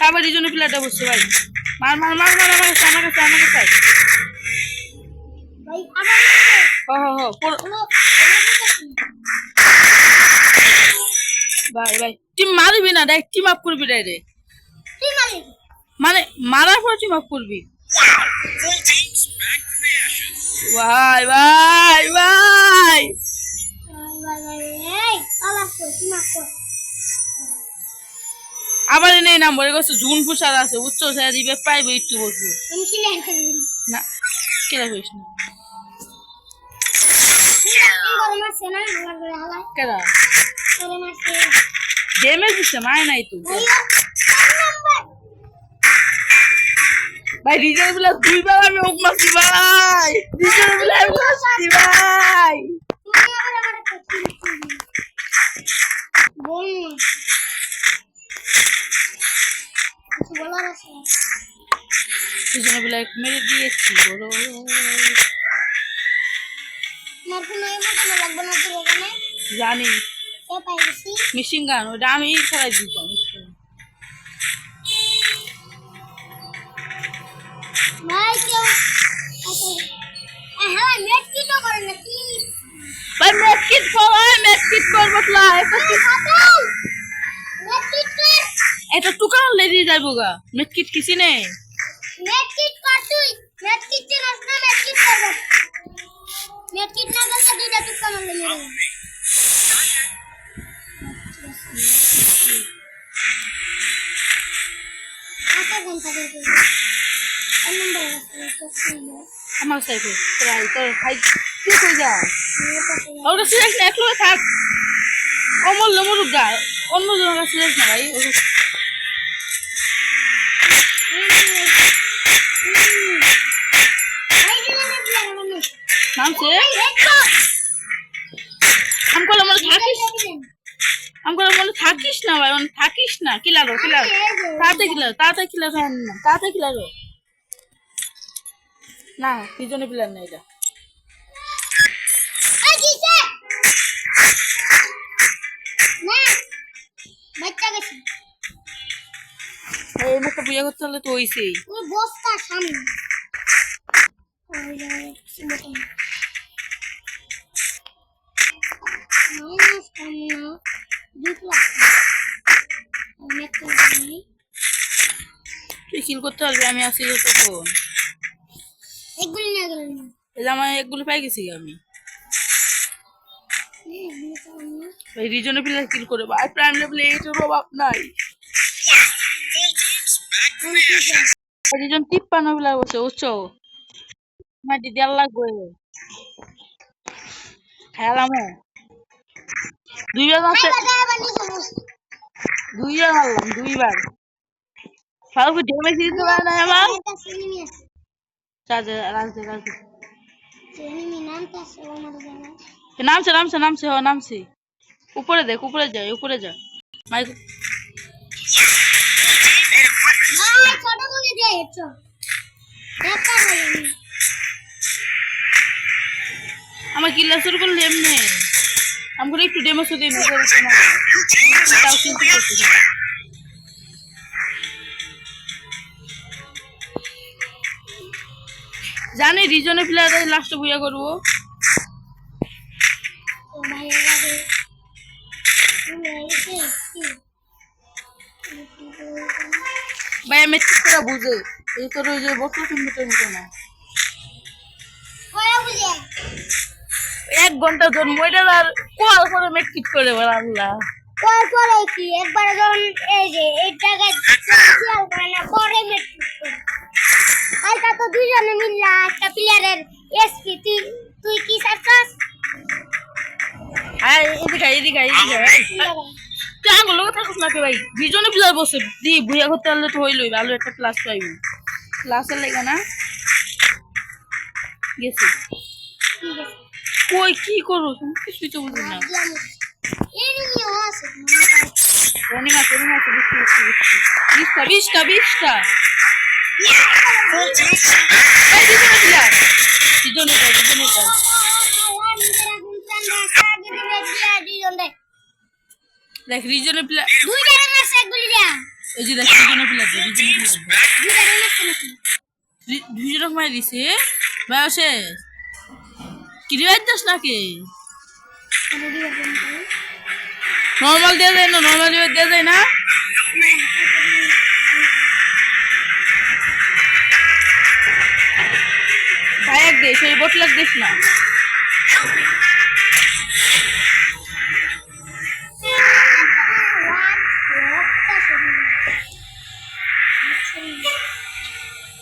আবার রিজনে প্লেয়ারটা বসছে ভাই। মার মার মার মার আমার কাছে আমার কাছে আমার কাছে ভাই আবার ভাই ভাই টিম মারবি না, ডাইরেক্ট টিম আপ করবি ডাইরেক্ট। মানে মারার পর টিম আপ করবি। ভাই ভাই ভাই আবার এনে নাম বলে গেছে জুন পুষার আছে উচ্চ স্যার দিবে পাইবে একটু বসবো না কেলা করিস না কেলা ড্যামেজ দিচ্ছে মায় নাই তো ভাই রিজার্ভ বলে দুইবার আমি ওক মারছি ভাই রিজার্ভ বলে আমি মারছি ভাই রিজার্ভ বলে মেরে দিয়েছি বড় জানি মিশিং গান ওটা আমি খেলাই দিতাম ভাই মেটকিট করবো এটা টুকান লেদি যাইব গা মেটকিট কিছু নেই মেটকিট কর তুই মেটকিট চেনাস না মেটকিট করব মেটকিট না গেলে দুইটা টুকান হলে মেরে আটা ঘন্টা দিতে এই নম্বর আমার সাইকে ট্রাই তোর ভাই তুই কই যা ওটা সিরিয়াস না একলো থাক অমল লমরুক গা অন্য জনের কাছে সিরিয়াস না ভাই নামছে আমকলে মনে থাকিস না ভাই মনে থাকিস না কিলারো তাড়াতাড়ি কিলারো না পিছনে প্লেয়ার না এটা এই মতো বিয়ে করতে হলে তো হইছেই বস্তা সামনে কিল করতে পারবি আমি আসি তখন আমার একগুলো পাই গেছি আমি রিজনে প্লেয়ার কিল করে আর প্রাইম লেভেলে এইটার অভাব নাই রিজন 53 প্লেয়ার বসে উচ্চ মাটি দেড় লাগবে খেলামো দুইবার মারলাম ফালতু ড্যামেজ দিতে পারে না আমার নামছে উপরে দেখ উপরে যা মাইক আমার কিল্লা শুরু করলে এমনি আমাকে একটু ডেমো শুধু জানি রিজনে প্লেয়ার লাস্টে বুয়া করবো ভাই আমি ঠিক বুঝে এই তোর ওই যে বছর কিলোমিটার মতো না 1 ঘন্টা জন্ম ওইটা আর কল করে মেটকিট করে বলা আল্লাহ কল করে কি একবার যখন এই যে এই জায়গায় খেয়াল করে না পরে মেটকিট করে আইতা তো দুইজনে মিললা একটা প্লেয়ারের এসপি তুই কি চাচ্ছস হ্যাঁ এদিকে আঙ্গুল লোক থাকুস না ভাই দুইজনে প্লেয়ার বসে দি বুয়া করতে পারলে তো হইলই ভালো একটা ক্লাস পাইবি ক্লাসের লেগে না গেছি কই কি করো তুমি কিছুই তো বুঝি না এনিমিও আছে রনিং আছে 20টা এই দিজনে দেখ রিজনের প্লেয়ার দুইটারে মারছে এক গুলি দিয়া এই যে দেখ রিজনের প্লেয়ার দুইটারে মারছে নাকি দুইজনের মাই দিছে ভাই শেষ কি রিভাইভ দাস নাকি কোনো দিবেন নর্মাল দেওয়া যায় না নর্মাল রিভাইভ দেওয়া যায় না ভাইয়াক দে সেই বোতলাক দিস না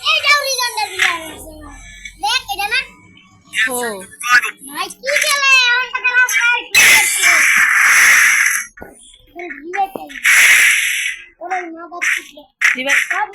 এই ডাউরি জন্ডার বিলা আছে দেখ এটা না ও ভাই কি খেলে এখন তো খেলা প্রায় কি করছে ওরে না বাদ দিলে রিভাইভ সব